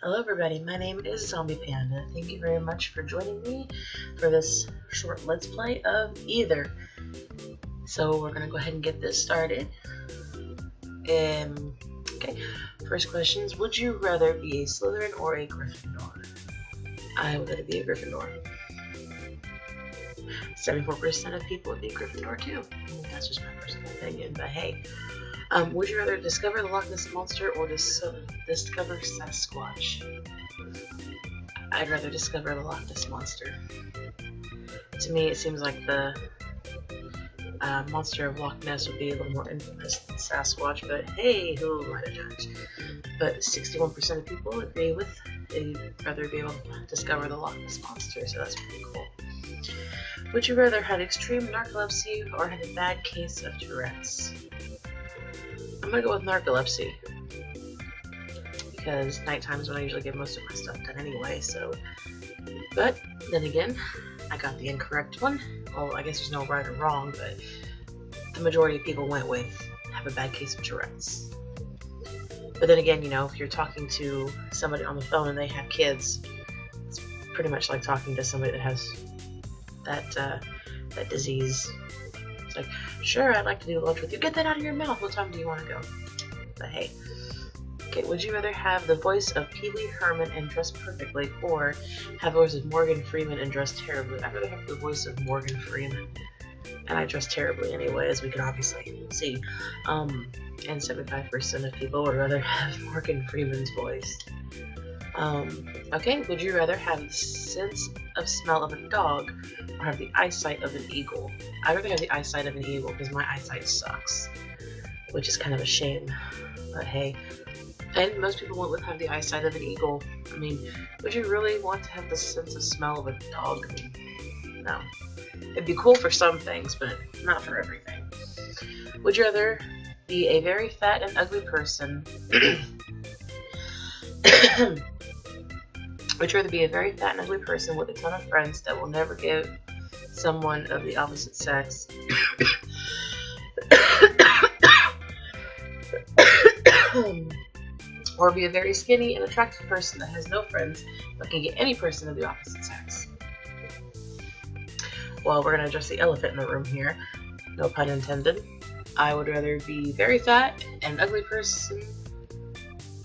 Hello everybody, my name is Zombie Panda. Thank you very much for joining me for this short Let's Play of Either. So we're going to go ahead and get this started. Okay, first question is, would you rather be a Slytherin or a Gryffindor? I would rather be a Gryffindor. 74% of people would be Gryffindor too. That's just my personal opinion, but hey. Would you rather discover the Loch Ness Monster or discover Sasquatch? I'd rather discover the Loch Ness Monster. To me, it seems like the monster of Loch Ness would be a little more infamous than Sasquatch, but hey, who am I to judge? But 61% of people agree with they'd rather be able to discover the Loch Ness Monster, so that's pretty cool. Would you rather have extreme narcolepsy or have a bad case of Tourette's? I'm gonna go with narcolepsy because nighttime is when I usually get most of my stuff done anyway, so. But then again, I got the incorrect one. Well, I guess there's no right or wrong, but the majority of people went with have a bad case of Tourette's. But then again, you know, if you're talking to somebody on the phone and they have kids, it's pretty much like talking to somebody that has that disease. It's like, sure, I'd like to do lunch with you. Get that out of your mouth. What time do you want to go? But hey. Okay, would you rather have the voice of Pee Wee Herman and dress perfectly, or have the voice of Morgan Freeman and dress terribly? I'd rather have the voice of Morgan Freeman. And I dress terribly anyway, as we can obviously see. And 75% of people would rather have Morgan Freeman's voice. Okay, would you rather have the sense of smell of a dog or have the eyesight of an eagle? I'd rather have the eyesight of an eagle because my eyesight sucks, which is kind of a shame, but hey. And most people went with have the eyesight of an eagle. I mean, would you really want to have the sense of smell of a dog? I mean, no. It'd be cool for some things, but not for everything. Would you rather be a very fat and ugly person? Would you rather be a very fat and ugly person with a ton of friends that will never give someone of the opposite sex? Or be a very skinny and attractive person that has no friends but can get any person of the opposite sex? Well, we're going to address the elephant in the room here. No pun intended. I would rather be very fat and ugly person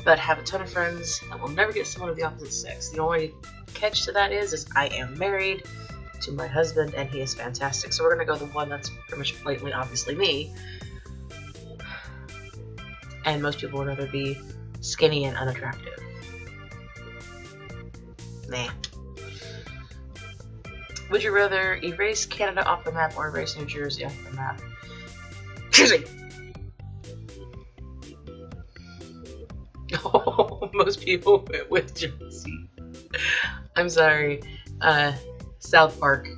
but have a ton of friends that will never get someone of the opposite sex. The only catch to that is I am married to my husband and he is fantastic. So we're going to go the one that's pretty much blatantly obviously me. And most people would rather be skinny and unattractive. Nah. Would you rather erase Canada off the map or erase New Jersey off the map? Jersey! Oh, most people went with Jersey. I'm sorry. South Park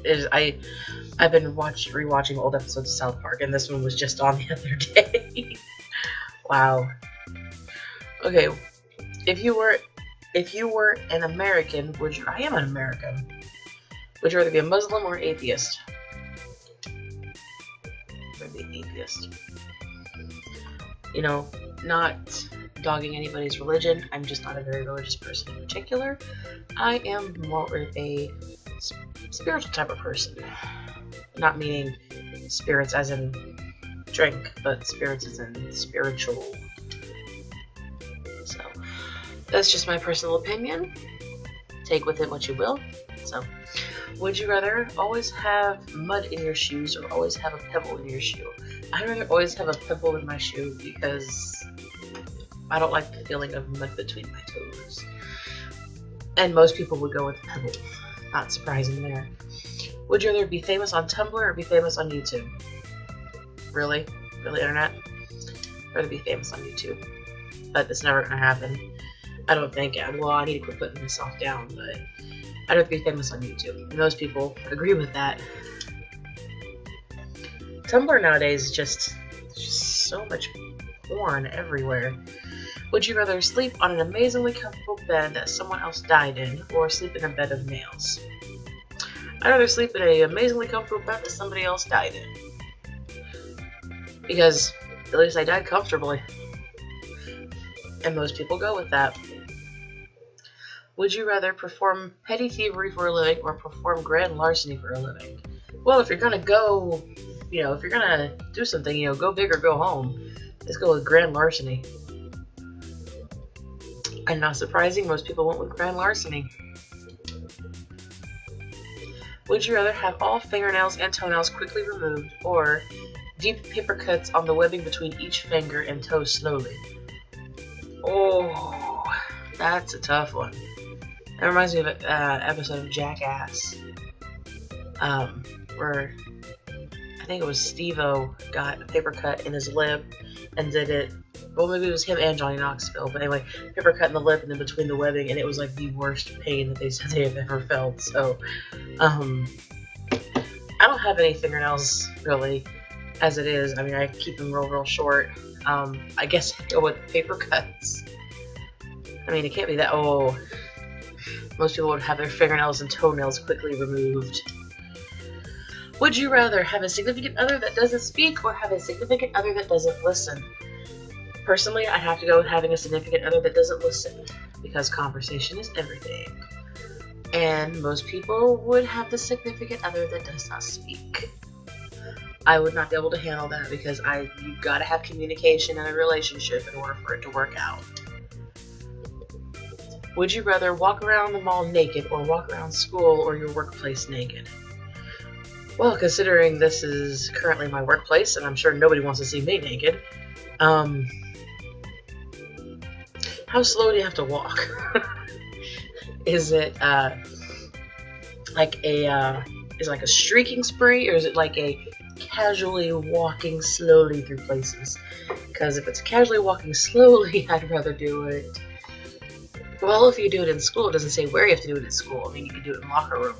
is I've been rewatching old episodes of South Park, and this one was just on the other day. Wow. Okay, if you were an American, I am an American. Would you rather be a Muslim or atheist? I'd be an atheist. You know, not dogging anybody's religion. I'm just not a very religious person in particular. I am more of a spiritual type of person. Not meaning spirits as in drink, but spirits as in spiritual. So, that's just my personal opinion. Take with it what you will. So, would you rather always have mud in your shoes or always have a pebble in your shoe? I'd rather always have a pebble in my shoe because I don't like the feeling of mud between my toes. And most people would go with pebble. Not surprising there. Would you rather be famous on Tumblr or be famous on YouTube? Really? Really, internet? I'd rather be famous on YouTube. But it's never gonna happen. I don't think. Well, I need to quit putting myself down, but I'd rather be famous on YouTube. And most people agree with that. Tumblr nowadays is just so much porn everywhere. Would you rather sleep on an amazingly comfortable bed that someone else died in, or sleep in a bed of nails? I'd rather sleep in an amazingly comfortable bed that somebody else died in. Because at least I died comfortably. And most people go with that. Would you rather perform petty thievery for a living or perform grand larceny for a living? Well, if you're gonna go, if you're gonna do something, go big or go home. Let's go with grand larceny. And not surprising, most people went with grand larceny. Would you rather have all fingernails and toenails quickly removed or deep paper cuts on the webbing between each finger and toe slowly? Oh, that's a tough one. That reminds me of an episode of Jackass, where I think it was Steve-O got a paper cut in his lip and did it. Well, maybe it was him and Johnny Knoxville, but anyway, paper cut in the lip and then between the webbing, and it was like the worst pain that they said they have ever felt. So, I don't have any fingernails really, as it is. I mean, I keep them real short. I guess I'd go with paper cuts. I mean, it can't be that. Oh, most people would have their fingernails and toenails quickly removed. Would you rather have a significant other that doesn't speak or have a significant other that doesn't listen? Personally, I'd have to go with having a significant other that doesn't listen, because conversation is everything. And most people would have the significant other that does not speak. I would not be able to handle that because you've got to have communication in a relationship in order for it to work out. Would you rather walk around the mall naked or walk around school or your workplace naked? Well, considering this is currently my workplace and I'm sure nobody wants to see me naked, how slow do you have to walk? Is it like a streaking spree, or is it like a casually walking slowly through places? Because if it's casually walking slowly, I'd rather do it. Well, if you do it in school, it doesn't say where you have to do it in school. I mean, you can do it in locker room.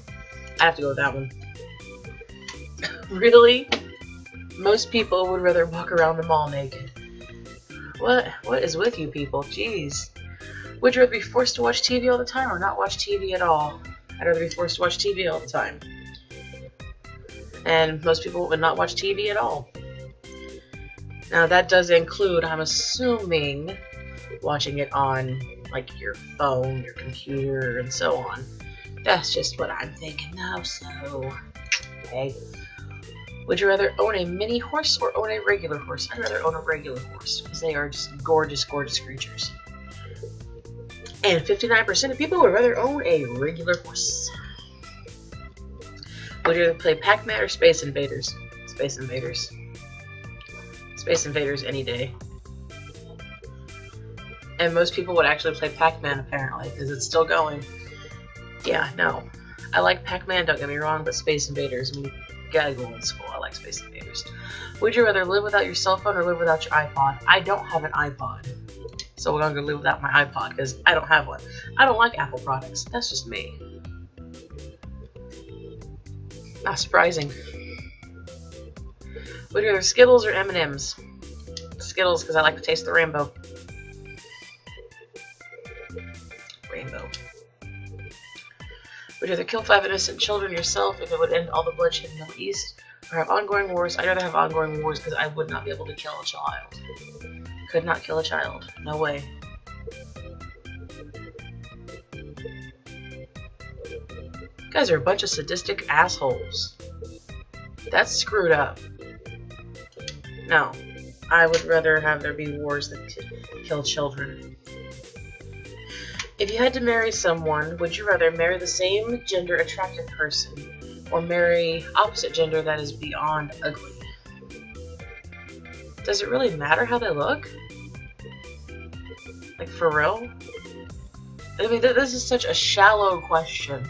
I have to go with that one. Really? Most people would rather walk around the mall naked. What is with you people? Jeez. Would you rather be forced to watch TV all the time or not watch TV at all? I'd rather be forced to watch TV all the time. And most people would not watch TV at all. Now that does include, I'm assuming, watching it on like your phone, your computer, and so on. That's just what I'm thinking now, so okay. Would you rather own a mini horse or own a regular horse? I'd rather own a regular horse because they are just gorgeous, gorgeous creatures. And 59% of people would rather own a regular horse. Would you rather play Pac-Man or Space Invaders? Space Invaders. Space Invaders any day. And most people would actually play Pac-Man apparently because it's still going. Yeah, no. I like Pac-Man, don't get me wrong, but Space Invaders, I mean, you gotta go old school. I like Space Invaders. Would you rather live without your cell phone or live without your iPod? I don't have an iPod. So we're gonna live without my iPod because I don't have one. I don't like Apple products. That's just me. Not surprising. Would you rather Skittles or M&M's? Skittles because I like to taste the rainbow. Rainbow. Would you rather kill 5 innocent children yourself if it would end all the bloodshed in the Middle East, or have ongoing wars? I'd rather have ongoing wars because I would not be able to kill a child. Could not kill a child. No way. You guys are a bunch of sadistic assholes. That's screwed up. No. I would rather have there be wars than kill children. If you had to marry someone, would you rather marry the same gender attractive person or marry opposite gender that is beyond ugly? Does it really matter how they look? Like, for real? I mean, this is such a shallow question.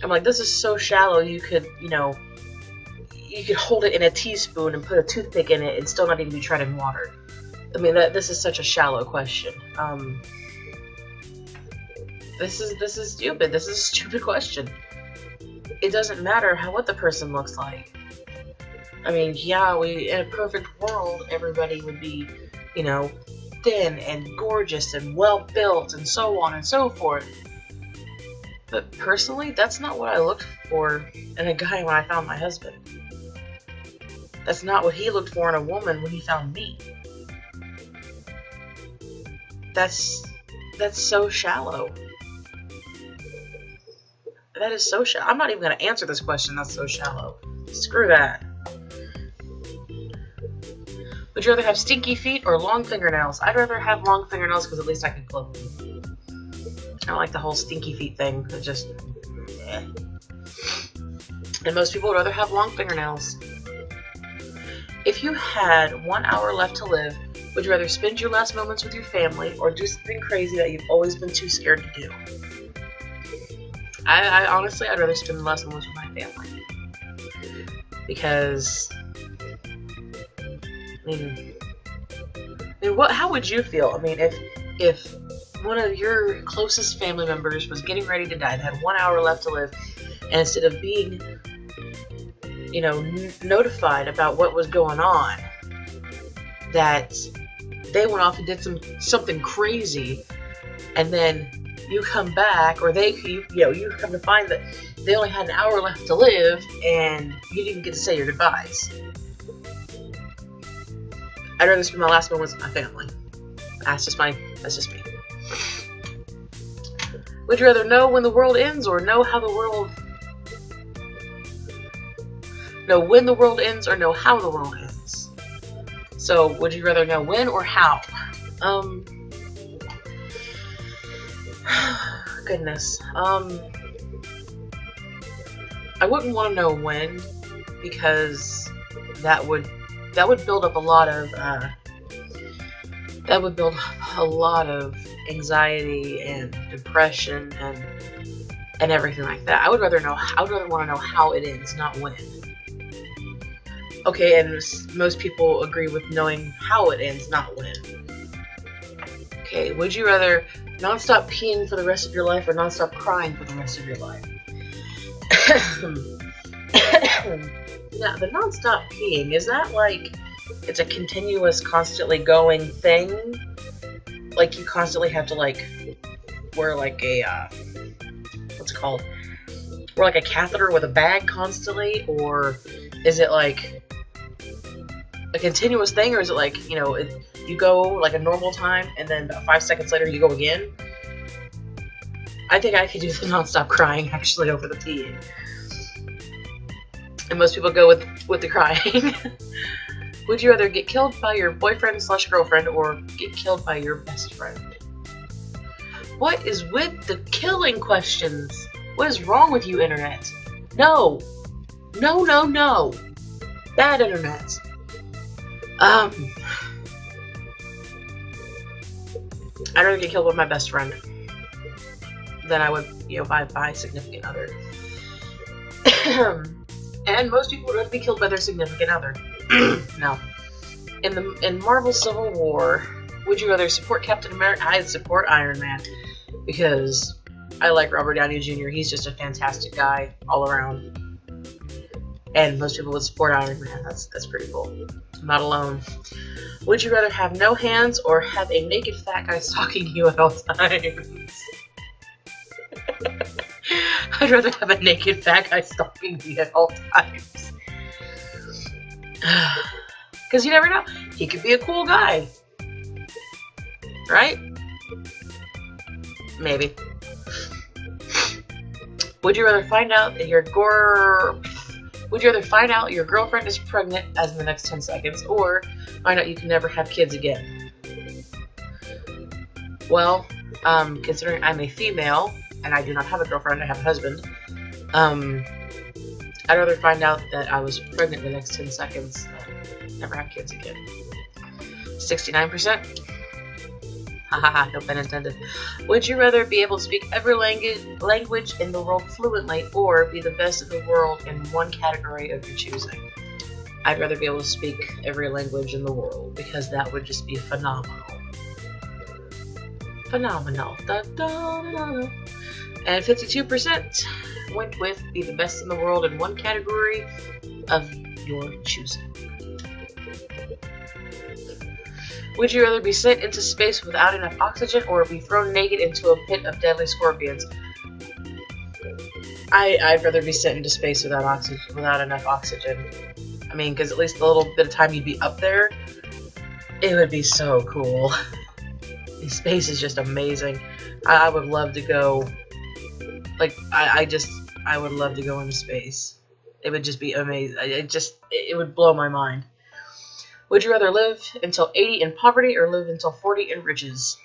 I'm like, this is so shallow you could, you could hold it in a teaspoon and put a toothpick in it and still not even be treading water. I mean, this is such a shallow question. This is stupid. This is a stupid question. It doesn't matter what the person looks like. I mean, yeah, in a perfect world, everybody would be, thin and gorgeous and well built and so on and so forth. But personally, that's not what I looked for in a guy when I found my husband. That's not what he looked for in a woman when he found me. That's so shallow. That is so shallow. I'm not even going to answer this question. That's so shallow. Screw that. Would you rather have stinky feet or long fingernails? I'd rather have long fingernails because at least I can clip them. I don't like the whole stinky feet thing. It just... eh. And most people would rather have long fingernails. If you had 1 hour left to live, would you rather spend your last moments with your family or do something crazy that you've always been too scared to do? I honestly, I'd rather spend the last moments with my family. Because, how would you feel? I mean, if one of your closest family members was getting ready to die, they had 1 hour left to live, and instead of being, notified about what was going on, that they went off and did something crazy, and then you come back, or you come to find that they only had an hour left to live, and you didn't get to say your goodbyes. I'd rather spend my last moments with my family. That's just me. Would you rather know when the world ends or know how the world... Know when the world ends or know how the world ends? So, would you rather know when or how? Goodness. I wouldn't want to know when, because that would build up a lot of anxiety and depression and everything like that. I would rather want to know how it ends, not when. Okay, and most people agree with knowing how it ends, not when. Okay, would you rather non-stop peeing for the rest of your life or non-stop crying for the rest of your life? Now, the non-stop peeing, is that like it's a continuous, constantly going thing? Like you constantly have to wear like a, what's it called? Wear like a catheter with a bag constantly? Or is it like a continuous thing, or is it like, you go like a normal time and then about 5 seconds later you go again? I think I could do the non-stop crying actually over the peeing. And most people go with the crying. Would you rather get killed by your boyfriend/girlfriend or get killed by your best friend? What is with the killing questions? What is wrong with you, internet? No. Bad internet. I'd rather get killed by my best friend than I would, by my significant other. And most people would rather be killed by their significant other. Now, in Marvel Civil War, would you rather support Captain America? I'd support Iron Man because I like Robert Downey Jr. He's just a fantastic guy all around. And most people would support Iron Man. That's pretty cool. I'm not alone. Would you rather have no hands or have a naked fat guy stalking you at all times? I'd rather have a naked fat guy stalking me at all times. Because you never know. He could be a cool guy. Right? Maybe. Would you rather find out that your girlfriend is pregnant as in the next 10 seconds, or find out you can never have kids again? Well, considering I'm a female and I do not have a girlfriend, I have a husband, I'd rather find out that I was pregnant the next 10 seconds than never have kids again. 69%? Haha, no pun intended. Would you rather be able to speak every language in the world fluently or be the best in the world in one category of your choosing? I'd rather be able to speak every language in the world because that would just be phenomenal. Phenomenal. Da, da, da, da. And 52% went with be the best in the world in one category of your choosing. Would you rather be sent into space without enough oxygen or be thrown naked into a pit of deadly scorpions? I'd rather be sent into space without enough oxygen. I mean, because at least the little bit of time you'd be up there, it would be so cool. Space is just amazing. I would love to go. Like, I just I would love to go into space. It would just be amazing. It would blow my mind. Would you rather live until 80 in poverty or live until 40 in riches?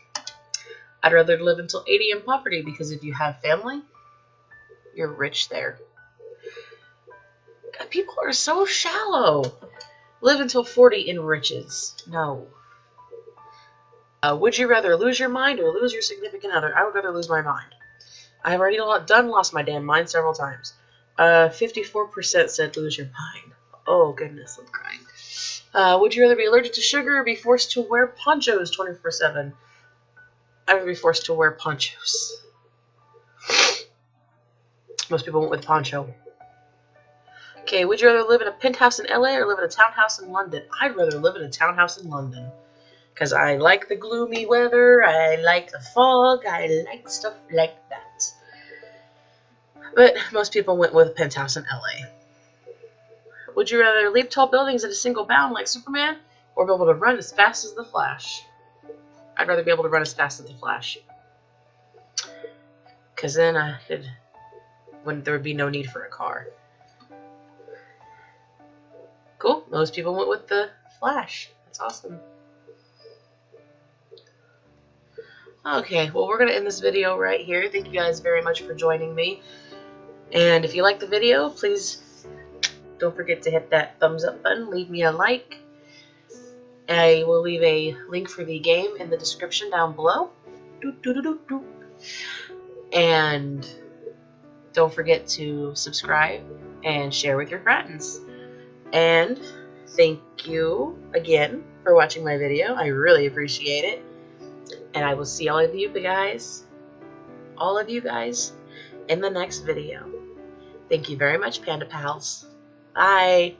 I'd rather live until 80 in poverty because if you have family, you're rich there. God, people are so shallow. Live until 40 in riches. No. Would you rather lose your mind or lose your significant other? I would rather lose my mind. I've already lost my damn mind several times. 54% said lose your mind. Oh, goodness, I'm crying. Would you rather be allergic to sugar or be forced to wear ponchos 24/7? I would be forced to wear ponchos. Most people went with poncho. Okay, would you rather live in a penthouse in LA or live in a townhouse in London? I'd rather live in a townhouse in London. Because I like the gloomy weather, I like the fog, I like stuff like that. But most people went with a penthouse in LA. Would you rather leap tall buildings in a single bound like Superman or be able to run as fast as the Flash? I'd rather be able to run as fast as the Flash. Because then there would be no need for a car. Cool. Most people went with the Flash. That's awesome. Okay, well, we're going to end this video right here. Thank you guys very much for joining me. And if you like the video, please don't forget to hit that thumbs up button. Leave me a like. I will leave a link for the game in the description down below. And don't forget to subscribe and share with your friends. And thank you again for watching my video. I really appreciate it. And I will see all of you guys, in the next video. Thank you very much, Panda Pals. Bye.